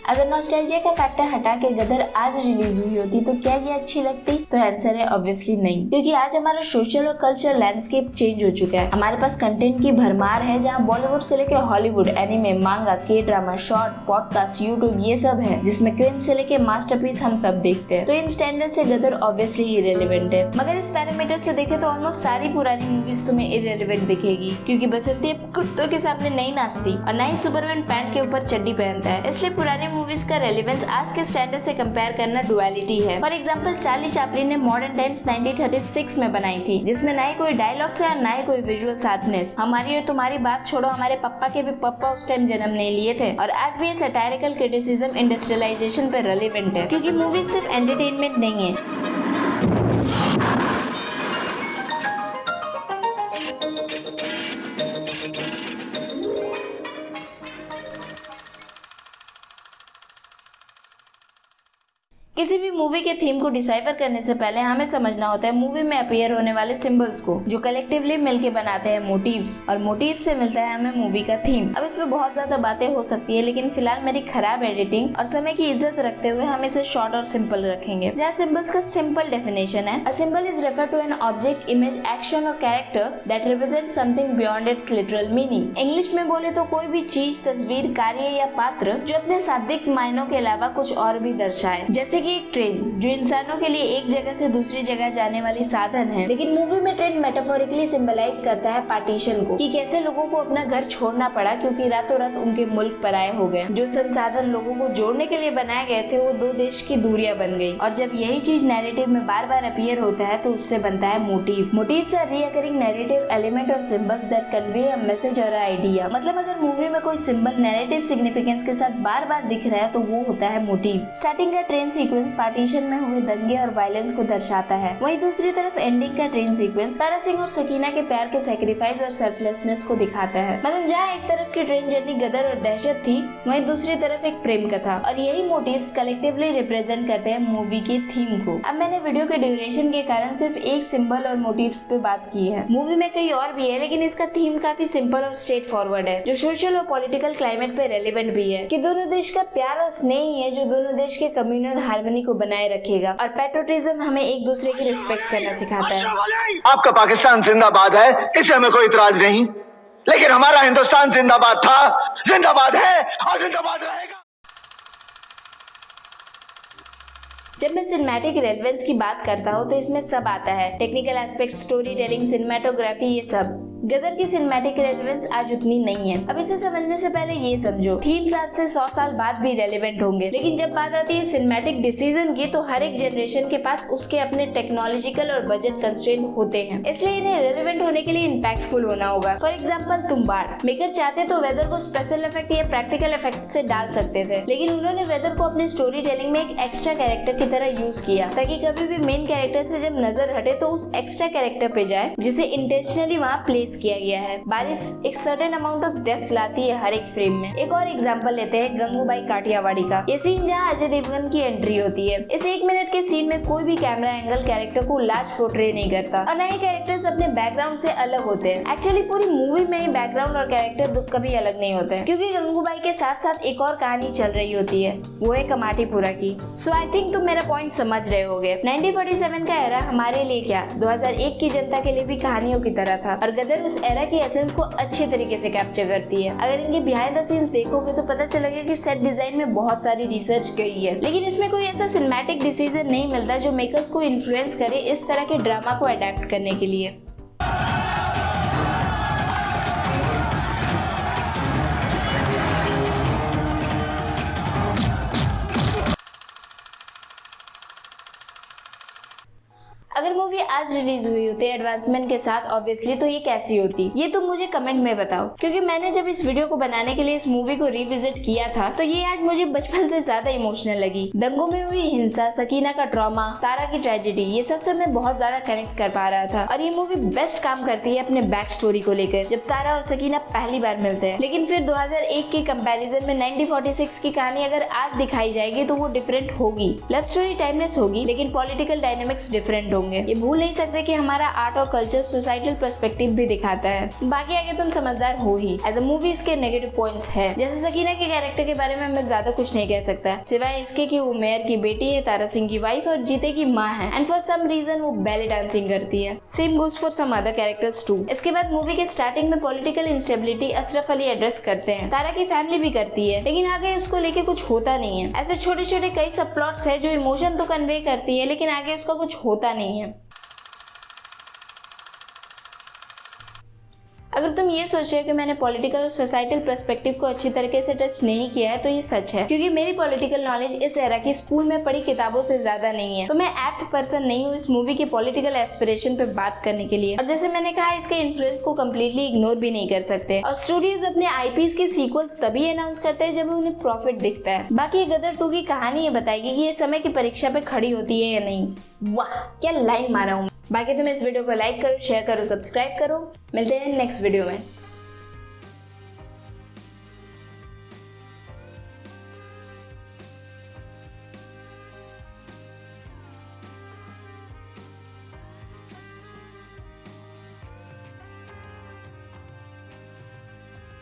अगर नॉस्टैल्जिया का फैक्टर हटा के गदर आज रिलीज हुई होती तो क्या ये अच्छी लगती? तो आंसर है ऑब्वियसली नहीं, क्योंकि आज हमारा सोशल और कल्चर लैंडस्केप चेंज हो चुका है। हमारे पास कंटेंट की भरमार है, जहाँ बॉलीवुड से लेकर हॉलीवुड, एनिमे, मांगा, के ड्रामा, शॉर्ट, पॉडकास्ट, यूट्यूब, ये सब है, जिसमें क्रिंज से लेके मास्टरपीस हम सब देखते हैं। तो इन स्टैंडर्ड से गदर ऑब्वियसली इरेलेवेंट है। मगर इस पैरामीटर से देखे तो ऑलमोस्ट सारी पुरानी मूवीज तुम्हें इरेलेवेंट दिखेगी, क्योंकि बसंती अब कुत्तों के सामने नहीं नाचती और ना ही सुपरमैन पैंट के ऊपर चड्डी पहनता है। इसलिए पुरानी मूवीज का रेलेवेंस आज के स्टैंडर्ड से कंपेयर करना डुअलिटी है। फॉर एग्जाम्पल, चार्ली चैपलिन ने मॉडर्न टाइम्स 1936 में बनाई थी, जिसमें ना ही कोई डायलॉग्स है और ना ही कोई विजुअल शार्पनेस। हमारी और तुम्हारी बात छोड़ो, हमारे पापा के भी पापा उस टाइम जन्म नहीं लिए थे। और आज भी ये सैटारिकल क्रिटिसिज्म इंडस्ट्रियलाइजेशन पर रेलेवेंट है, क्योंकि मूवीज सिर्फ एंटरटेनमेंट नहीं है। किसी भी मूवी के थीम को डिसाइफर करने से पहले हमें समझना होता है मूवी में अपीयर होने वाले सिंबल्स को, जो कलेक्टिवली मिलके बनाते हैं मोटिव्स, और मोटिव से मिलता है हमें मूवी का थीम। अब इसमें बहुत ज्यादा बातें हो सकती है, लेकिन फिलहाल मेरी खराब एडिटिंग और समय की इज्जत रखते हुए हम इसे शॉर्ट और सिंपल रखेंगे। जहाँ सिंबल्स का सिंपल डेफिनेशन है, a symbol is refer to an object, image, action और character that represent something beyond its literal meaning. English में बोले तो कोई भी चीज, तस्वीर, कार्य या पात्र जो अपने शाब्दिक मायनों के अलावा कुछ और भी दर्शाए। जैसे एक ट्रेन, जो इंसानों के लिए एक जगह से दूसरी जगह जाने वाली साधन है, लेकिन मूवी में ट्रेन मेटाफोरिकली सिंबलाइज करता है पार्टीशन को, कि कैसे लोगों को अपना घर छोड़ना पड़ा क्योंकि रातों रात उनके मुल्क पराये हो गए। जो संसाधन लोगों को जोड़ने के लिए बनाए गए थे, वो दो देश की दूरियां बन गई। और जब यही चीज नैरेटिव में बार बार अपीयर होता है, तो उससे बनता है motive. Motives are recurring narrative element और symbols that convey a message और आइडिया। मतलब अगर मूवी में कोई सिंबल नैरेटिव सिग्निफिकेंस के साथ बार बार दिख रहा है, तो वो होता है मोटिव। स्टार्टिंग का ट्रेन सीक्वेंस पार्टीशन में हुए दंगे और वायलेंस को दर्शाता है, वहीं दूसरी तरफ एंडिंग का ट्रेन सीक्वेंस तारा सिंह और सकीना के प्यार के सैक्रिफाइस और सेल्फलेसनेस को दिखाता है। मतलब जहाँ एक तरफ की ट्रेन जर्नी गदर और दहशत थी, वहीं दूसरी तरफ एक प्रेम कथा। और यही मोटिव्स कलेक्टिवली रिप्रेजेंट करते हैं मूवी के थीम को। अब मैंने वीडियो के ड्यूरेशन के कारण सिर्फ एक सिंबल और मोटिव्स पे बात की है। मूवी में कई और भी है, लेकिन इसका थीम काफी सिंपल और स्ट्रेट फॉरवर्ड है, जो सोशल और पॉलिटिकल क्लाइमेट पे रेलेवेंट भी है, कि दोनों देश का प्यार और स्नेह ही है जो दोनों देश के कम्युनल हार्मनी को बनाए रखेगा। और पैट्रियोटिज्म हमें एक दूसरे की रिस्पेक्ट करना सिखाता है। आपका पाकिस्तान जिंदाबाद है, इसे हमें कोई इतराज नहीं, लेकिन हमारा हिंदुस्तान जिंदाबाद था, जिंदाबाद है और जिंदाबाद रहेगा। जब मैं सिनेमैटिक रेलेवेंस की बात करता हूँ, तो इसमें सब आता है, technical aspect, story telling, cinematography, ये सब। गदर की सिनेमैटिक रेलेवेंस आज उतनी नहीं है। अब इसे समझने से पहले ये समझो, थीम्स आज से 100 साल बाद भी रेलेवेंट होंगे, लेकिन जब बात आती है सिनेमैटिक डिसीजन की, तो हर एक जनरेशन के पास उसके अपने टेक्नोलॉजिकल और बजट कंस्ट्रेंट होते हैं, इसलिए इन्हें रेलेवेंट होने के लिए इम्पैक्टफुल होना होगा। फॉर एग्जाम्पल, तुम्बाड़ मेकर चाहते तो वेदर को स्पेशल इफेक्ट या प्रैक्टिकल इफेक्ट से डाल सकते थे, लेकिन उन्होंने वेदर को अपने स्टोरी टेलिंग में एक एक्स्ट्रा कैरेक्टर की तरह यूज किया, ताकि कभी भी मेन कैरेक्टर से जब नजर हटे तो उस एक्स्ट्रा कैरेक्टर पे जाए, जिसे इंटेंशनली वहाँ प्लेस किया गया है। बारिश एक सर्टेन अमाउंट ऑफ डेप्थ लाती है हर एक फ्रेम में। एक और एग्जांपल लेते हैं गंगूबाई काठियावाड़ी का। ये सीन जहाँ अजय देवगन की एंट्री होती है। इस 1 मिनट के सीन में कोई भी कैमरा एंगल कैरेक्टर को लार्ज पोर्ट्रे नहीं करता, और न ही कैरेक्टर्स अपने बैकग्राउंड से अलग होते हैं। एक्चुअली पूरी मूवी में ही बैकग्राउंड और कैरेक्टर कभी अलग नहीं होते हैं, क्योंकि गंगूबाई के साथ साथ एक और कहानी चल रही होती है, वो है कमाटीपुरा की। सो आई थिंक तुम मेरा पॉइंट समझ रहे होगे। 1947 का एरा हमारे लिए क्या, 2001 की जनता के लिए भी कहानियों की तरह था, और गदर उस एरा की एसेंस को अच्छे तरीके से कैप्चर करती है। अगर इनके बिहाइंड द सीन्स देखोगे तो पता चलेगा कि सेट डिजाइन में बहुत सारी रिसर्च गई है, लेकिन इसमें कोई ऐसा सिनेमैटिक डिसीजन नहीं मिलता जो मेकर्स को इन्फ्लुएंस करे इस तरह के ड्रामा को अडेप्ट करने के लिए। अगर मूवी आज रिलीज हुई होती एडवांसमेंट के साथ ऑब्वियसली, तो ये कैसी होती, ये तुम मुझे कमेंट में बताओ। क्योंकि मैंने जब इस वीडियो को बनाने के लिए इस मूवी को रिविजिट किया था, तो ये आज मुझे बचपन से ज्यादा इमोशनल लगी। दंगों में हुई हिंसा, सकीना का ट्रॉमा, तारा की ट्रेजेडी, ये सबसे मैं बहुत ज्यादा कनेक्ट कर पा रहा था। और ये मूवी बेस्ट काम करती है अपने बैक स्टोरी को लेकर, जब तारा और सकीना पहली बार मिलते हैं। लेकिन फिर 2001 के कंपैरिजन में 1946 की कहानी अगर आज दिखाई जाएगी तो वो डिफरेंट होगी। लव स्टोरी टाइमलेस होगी, लेकिन पॉलिटिकल डायनेमिक्स डिफरेंट होंगे। ये भूल नहीं नहीं सकते कि हमारा आर्ट और कल्चर सोसाइटल पर्सपेक्टिव भी दिखाता है। बाकी आगे तुम समझदार हो ही। एज अ मूवी इसके नेगेटिव पॉइंट्स है, जैसे सकीना के कैरेक्टर के बारे में मैं ज्यादा कुछ नहीं कह सकता सिवाय इसके कि वो मेयर की बेटी है, तारा सिंह की वाइफ और जीते की माँ है, एंड फॉर सम रीजन वो बैले डांसिंग करती है। Same goes for some other characters too. इसके बाद मूवी के स्टार्टिंग में political instability Ashraf Ali address करते हैं, तारा की फैमिली भी करती है, लेकिन आगे उसको लेके कुछ होता नहीं है। ऐसे छोटे छोटे कई सब प्लॉट्स है जो इमोशन तो कन्वे करती है, लेकिन आगे उसका कुछ होता नहीं है। अगर तुम ये सोच रहे हो कि मैंने पॉलिटिकल और सोसाइटल पर्सपेक्टिव को अच्छी तरीके से टच नहीं किया है, तो ये सच है, क्योंकि मेरी पॉलिटिकल नॉलेज इस एरा की स्कूल में पढ़ी किताबों से ज्यादा नहीं है, तो मैं एप्ट पर्सन नहीं हूँ इस मूवी के पॉलिटिकल एस्पिरेशन पे बात करने के लिए। और जैसे मैंने कहा, इसके इन्फ्लुएंस को कम्प्लीटली इग्नोर भी नहीं कर सकते, और स्टूडियोज अपने आईपीज के सीक्वल तभी अनाउंस करते हैं जब उन्हें प्रॉफिट दिखता है। बाकी गदर 2 की कहानी ये बताएगी कि ये समय की परीक्षा पे खड़ी होती है या नहीं। वाह, क्या लाइन मारा हूँ। बाकी तुम इस वीडियो को लाइक करो, शेयर करो, सब्सक्राइब करो। मिलते हैं नेक्स्ट वीडियो में।